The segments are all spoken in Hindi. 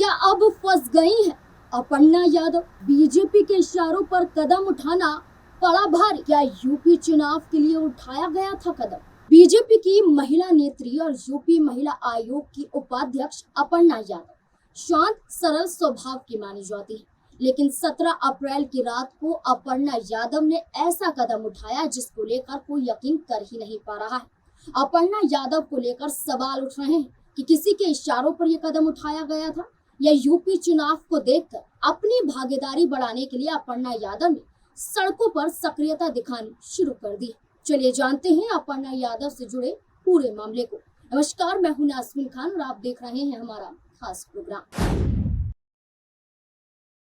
क्या अब फंस गई है अपर्णा यादव? बीजेपी के इशारों पर कदम उठाना पड़ा भारी। क्या यूपी चुनाव के लिए उठाया गया था कदम? बीजेपी की महिला नेत्री और यूपी महिला आयोग की उपाध्यक्ष अपर्णा यादव शांत सरल स्वभाव की मानी जाती है, लेकिन 17 अप्रैल की रात को अपर्णा यादव ने ऐसा कदम उठाया जिसको लेकर कोई यकीन कर ही नहीं पा रहा है। अपर्णा यादव को लेकर सवाल उठ रहे हैं कि किसी के इशारों पर यह कदम उठाया गया था या यूपी चुनाव को देखकर अपनी भागीदारी बढ़ाने के लिए अपर्णा यादव ने सड़कों पर सक्रियता दिखानी शुरू कर दी। चलिए जानते हैं अपर्णा यादव से जुड़े पूरे मामले को। नमस्कार, मैं हूं नाज़मीन खान और आप देख रहे हैं हमारा खास प्रोग्राम।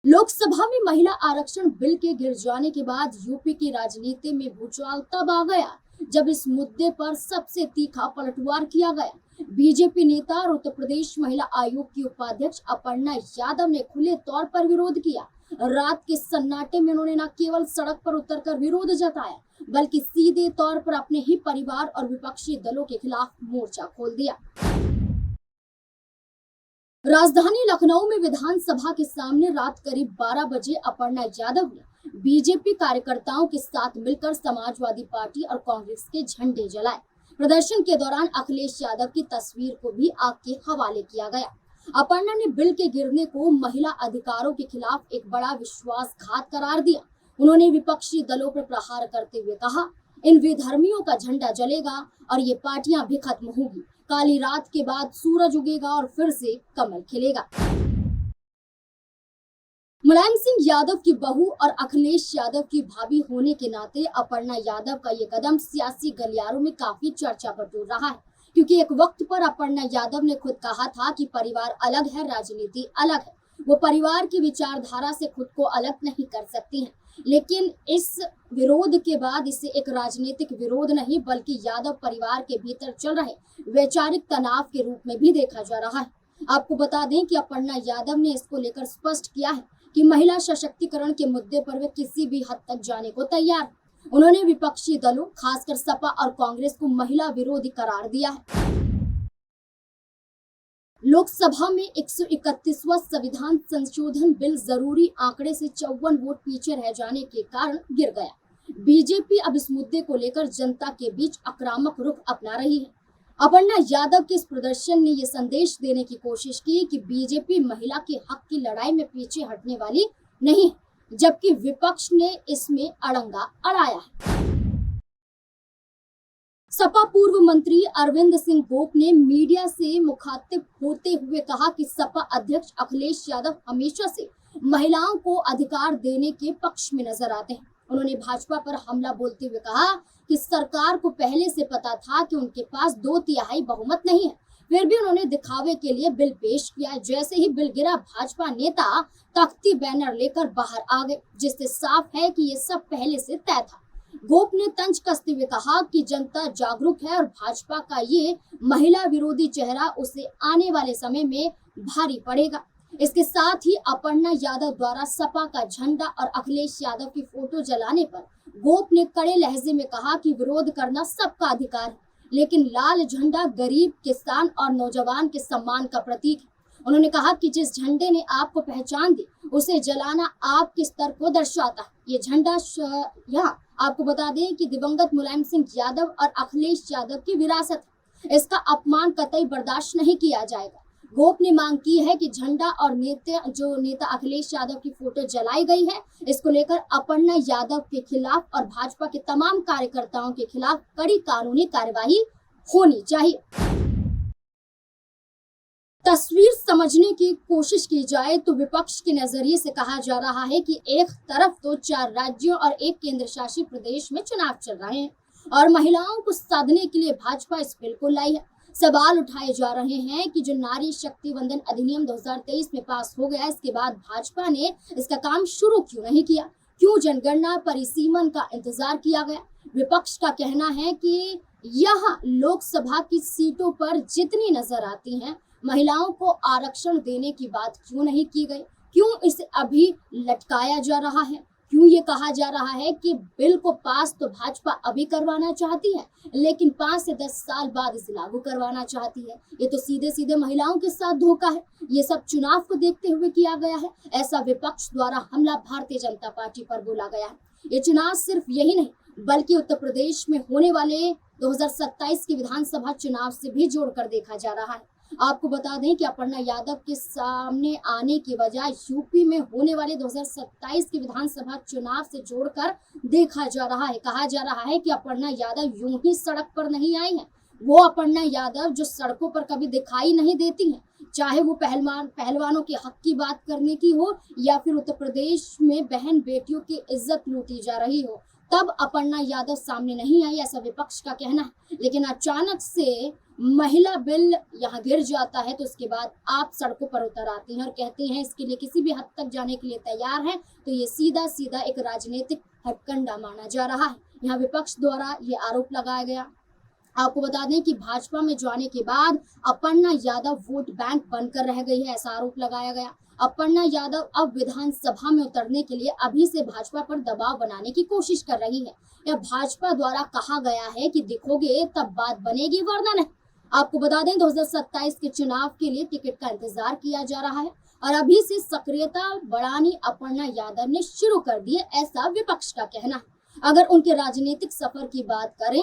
लोकसभा में महिला आरक्षण बिल के गिर जाने के बाद यूपी की राजनीति में भूचाल तब आ गया जब इस मुद्दे पर सबसे तीखा पलटवार किया गया। बीजेपी नेता और उत्तर प्रदेश महिला आयोग की उपाध्यक्ष अपर्णा यादव ने खुले तौर पर विरोध किया। रात के सन्नाटे में उन्होंने न केवल सड़क पर उतरकर विरोध जताया, बल्कि सीधे तौर पर अपने ही परिवार और विपक्षी दलों के खिलाफ मोर्चा खोल दिया। राजधानी लखनऊ में विधानसभा के सामने रात करीब 12 बजे अपर्णा यादव ने बीजेपी कार्यकर्ताओं के साथ मिलकर समाजवादी पार्टी और कांग्रेस के झंडे जलाए। प्रदर्शन के दौरान अखिलेश यादव की तस्वीर को भी आग के हवाले किया गया। अपर्णा ने बिल के गिरने को महिला अधिकारों के खिलाफ एक बड़ा विश्वासघात करार दिया। उन्होंने विपक्षी दलों पर प्रहार करते हुए कहा, इन विधर्मियों का झंडा जलेगा और ये पार्टियां भी खत्म होगी। काली रात के बाद सूरज उगेगा और फिर से कमल खिलेगा। मुलायम सिंह यादव की बहू और अखिलेश यादव की भाभी होने के नाते अपर्णा यादव का ये कदम सियासी गलियारों में काफी चर्चा बटोर रहा है, क्योंकि एक वक्त पर अपर्णा यादव ने खुद कहा था कि परिवार अलग है, राजनीति अलग है। वो परिवार की विचारधारा से खुद को अलग नहीं कर सकती हैं, लेकिन इस विरोध के बाद इसे एक राजनीतिक विरोध नहीं बल्कि यादव परिवार के भीतर चल रहे वैचारिक तनाव के रूप में भी देखा जा रहा है। आपको बता दें कि अपर्णा यादव ने इसको लेकर स्पष्ट किया है कि महिला सशक्तिकरण के मुद्दे पर वे किसी भी हद तक जाने को तैयार हैं। उन्होंने विपक्षी दलों, खासकर सपा और कांग्रेस को महिला विरोधी करार दिया है। लोकसभा में 131वां संविधान संशोधन बिल जरूरी आंकड़े से 54 वोट पीछे रह जाने के कारण गिर गया। बीजेपी अब इस मुद्दे को लेकर जनता के बीच आक्रामक रुख अपना रही है। अपर्णा यादव के इस प्रदर्शन ने ये संदेश देने की कोशिश की कि बीजेपी महिला के हक की लड़ाई में पीछे हटने वाली नहीं, जबकि विपक्ष ने इसमें अड़ंगा अड़ाया है। सपा पूर्व मंत्री अरविंद सिंह गोप ने मीडिया से मुखातिब होते हुए कहा कि सपा अध्यक्ष अखिलेश यादव हमेशा से महिलाओं को अधिकार देने के पक्ष में नजर आते हैं। उन्होंने भाजपा पर हमला बोलते हुए कहा कि सरकार को पहले से पता था कि उनके पास 2/3 बहुमत नहीं है, फिर भी उन्होंने दिखावे के लिए बिल पेश किया। जैसे ही बिल गिरा, भाजपा नेता तख्ती बैनर लेकर बाहर आ गए, जिससे साफ है कि ये सब पहले से तय था। गोप ने तंज कसते हुए कहा कि जनता जागरूक है और भाजपा का ये महिला विरोधी चेहरा उसे आने वाले समय में भारी पड़ेगा। इसके साथ ही अपर्णा यादव द्वारा सपा का झंडा और अखिलेश यादव की फोटो जलाने पर गोप ने कड़े लहजे में कहा कि विरोध करना सबका अधिकार है, लेकिन लाल झंडा गरीब, किसान और नौजवान के सम्मान का प्रतीक है। उन्होंने कहा कि जिस झंडे ने आपको पहचान दी, उसे जलाना आपके स्तर को दर्शाता है। ये झंडा यहाँ आपको बता दें कि दिवंगत मुलायम सिंह यादव और अखिलेश यादव की विरासत है। इसका अपमान कतई बर्दाश्त नहीं किया जाएगा। गोप ने मांग की है कि झंडा और नेता अखिलेश यादव की फोटो जलाई गई है, इसको लेकर अपर्णा यादव के खिलाफ और भाजपा के तमाम कार्यकर्ताओं के खिलाफ कड़ी कानूनी कार्यवाही होनी चाहिए। तस्वीर समझने की कोशिश की जाए तो विपक्ष के नजरिए से कहा जा रहा है कि एक तरफ तो 4 राज्यों और एक केंद्र शासित प्रदेश में चुनाव चल रहे हैं और महिलाओं को साधने के लिए भाजपा इस बिल को लाई है। सवाल उठाए जा रहे हैं कि जो नारी शक्ति वंदन अधिनियम 2023 में पास हो गया, इसके बाद भाजपा ने इसका काम शुरू क्यों नहीं किया? क्यों जनगणना परिसीमन का इंतजार किया गया? विपक्ष का कहना है कि यहाँ लोकसभा की सीटों पर जितनी नजर आती हैं, महिलाओं को आरक्षण देने की बात क्यों नहीं की गई? क्यों इसे अभी लटकाया जा रहा है? क्यों ये कहा जा रहा है कि बिल को पास तो भाजपा अभी करवाना चाहती है, लेकिन 5 से 10 साल बाद इसे लागू करवाना चाहती है। ये तो सीधे सीधे महिलाओं के साथ धोखा है। ये सब चुनाव को देखते हुए किया गया है, ऐसा विपक्ष द्वारा हमला भारतीय जनता पार्टी पर बोला गया है। ये चुनाव सिर्फ यही नहीं, बल्कि उत्तर प्रदेश में होने वाले 2027 के विधानसभा चुनाव से भी जोड़कर देखा जा रहा है। आपको बता दें कि अपर्णा यादव के सामने आने की बजाय यूपी में होने वाले 2027 के विधानसभा चुनाव से जोड़कर देखा जा रहा है। कहा जा रहा है कि अपर्णा यादव यूं ही सड़क पर नहीं आई है, वो अपर्णा यादव जो सड़कों पर कभी दिखाई नहीं देती हैं, चाहे वो पहलवानों के हक की बात करने की हो या फिर उत्तर प्रदेश में बहन बेटियों की इज्जत लूटी जा रही हो, तब अपर्णा यादव सामने नहीं आई, ऐसा विपक्ष का कहना है। लेकिन अचानक से महिला बिल यहाँ गिर जाता है तो उसके बाद आप सड़कों पर उतर आती हैं और कहती हैं इसके लिए किसी भी हद तक जाने के लिए तैयार हैं। तो ये सीधा सीधा एक राजनीतिक हथकंडा माना जा रहा है। यहाँ विपक्ष द्वारा ये आरोप लगाया गया। आपको बता दें कि भाजपा में जाने के बाद अपर्णा यादव वोट बैंक बनकर रह गई है, ऐसा आरोप लगाया गया। अपर्णा यादव अब विधानसभा में उतरने के लिए अभी से भाजपा पर दबाव बनाने की कोशिश कर रही है। यह भाजपा द्वारा कहा गया है कि दिखोगे तब बात बनेगी वरना नहीं। आपको बता दें 2027 के चुनाव के लिए टिकट का इंतजार किया जा रहा है और अभी से सक्रियता बढ़ानी अपर्णा यादव ने शुरू कर दी है, ऐसा विपक्ष का कहना है। अगर उनके राजनीतिक सफर की बात करें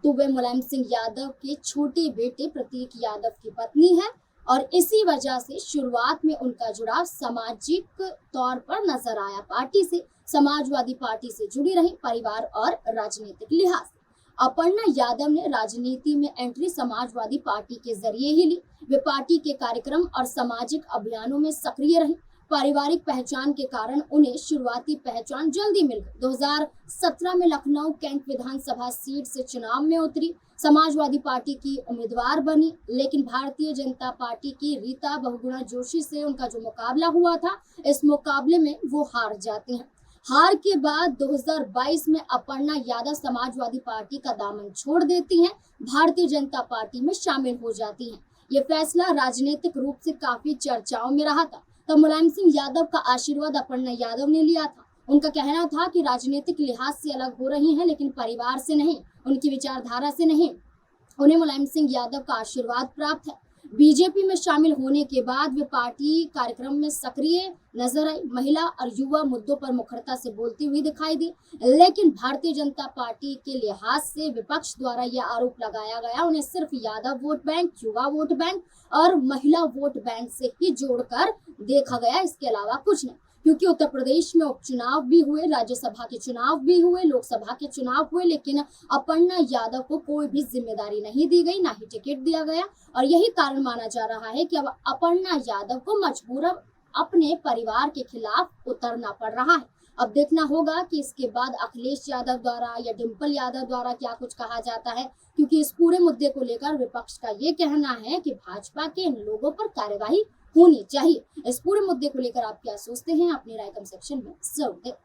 तो वे मुलायम सिंह यादव के छोटे बेटे प्रतीक यादव की पत्नी है और इसी वजह से शुरुआत में उनका जुड़ाव सामाजिक तौर पर नजर आया। पार्टी से, समाजवादी पार्टी से जुड़ी रही, परिवार और राजनीतिक लिहाज से। अपर्णा यादव ने राजनीति में एंट्री समाजवादी पार्टी के जरिए ही ली। वे पार्टी के कार्यक्रम और सामाजिक अभियानों में सक्रिय रही। पारिवारिक पहचान के कारण उन्हें शुरुआती पहचान जल्दी मिल गई। 2017 में लखनऊ कैंट विधानसभा सीट से चुनाव में उतरी, समाजवादी पार्टी की उम्मीदवार बनी, लेकिन भारतीय जनता पार्टी की रीता बहुगुणा जोशी से उनका जो मुकाबला हुआ था, इस मुकाबले में वो हार जाती हैं। हार के बाद 2022 में अपर्णा यादव समाजवादी पार्टी का दामन छोड़ देती हैं, भारतीय जनता पार्टी में शामिल हो जाती हैं। ये फैसला राजनीतिक रूप से काफी चर्चाओं में रहा था। तब मुलायम सिंह यादव का आशीर्वाद अपर्णा यादव ने लिया था। उनका कहना था कि राजनीतिक लिहाज से अलग हो रही हैं, लेकिन परिवार से नहीं, उनकी विचारधारा से नहीं। उन्हें मुलायम सिंह यादव का आशीर्वाद प्राप्त है। बीजेपी में शामिल होने के बाद वे पार्टी कार्यक्रम में सक्रिय नजर आई, महिला और युवा मुद्दों पर मुखरता से बोलती हुई दिखाई दी। लेकिन भारतीय जनता पार्टी के लिहाज से विपक्ष द्वारा यह आरोप लगाया गया उन्हें सिर्फ यादव वोट बैंक, युवा वोट बैंक और महिला वोट बैंक से ही जोड़कर देखा गया, इसके अलावा कुछ नहीं। क्योंकि उत्तर प्रदेश में उपचुनाव भी हुए, राज्यसभा के चुनाव भी हुए, लोकसभा के चुनाव हुए, लेकिन अपर्णा यादव को कोई भी जिम्मेदारी नहीं दी गई, ना ही टिकट दिया गया। और यही कारण माना जा रहा है कि अब अपर्णा यादव को मजबूरन अपने परिवार के खिलाफ उतरना पड़ रहा है। अब देखना होगा कि इसके बाद अखिलेश यादव द्वारा या डिम्पल यादव द्वारा क्या कुछ कहा जाता है, क्योंकि इस पूरे मुद्दे को लेकर विपक्ष का ये कहना है कि भाजपा के इन लोगों पर कार्यवाही होनी चाहिए। इस पूरे मुद्दे को लेकर आप क्या सोचते हैं, अपनी राय कमेंट सेक्शन में जरूर दें।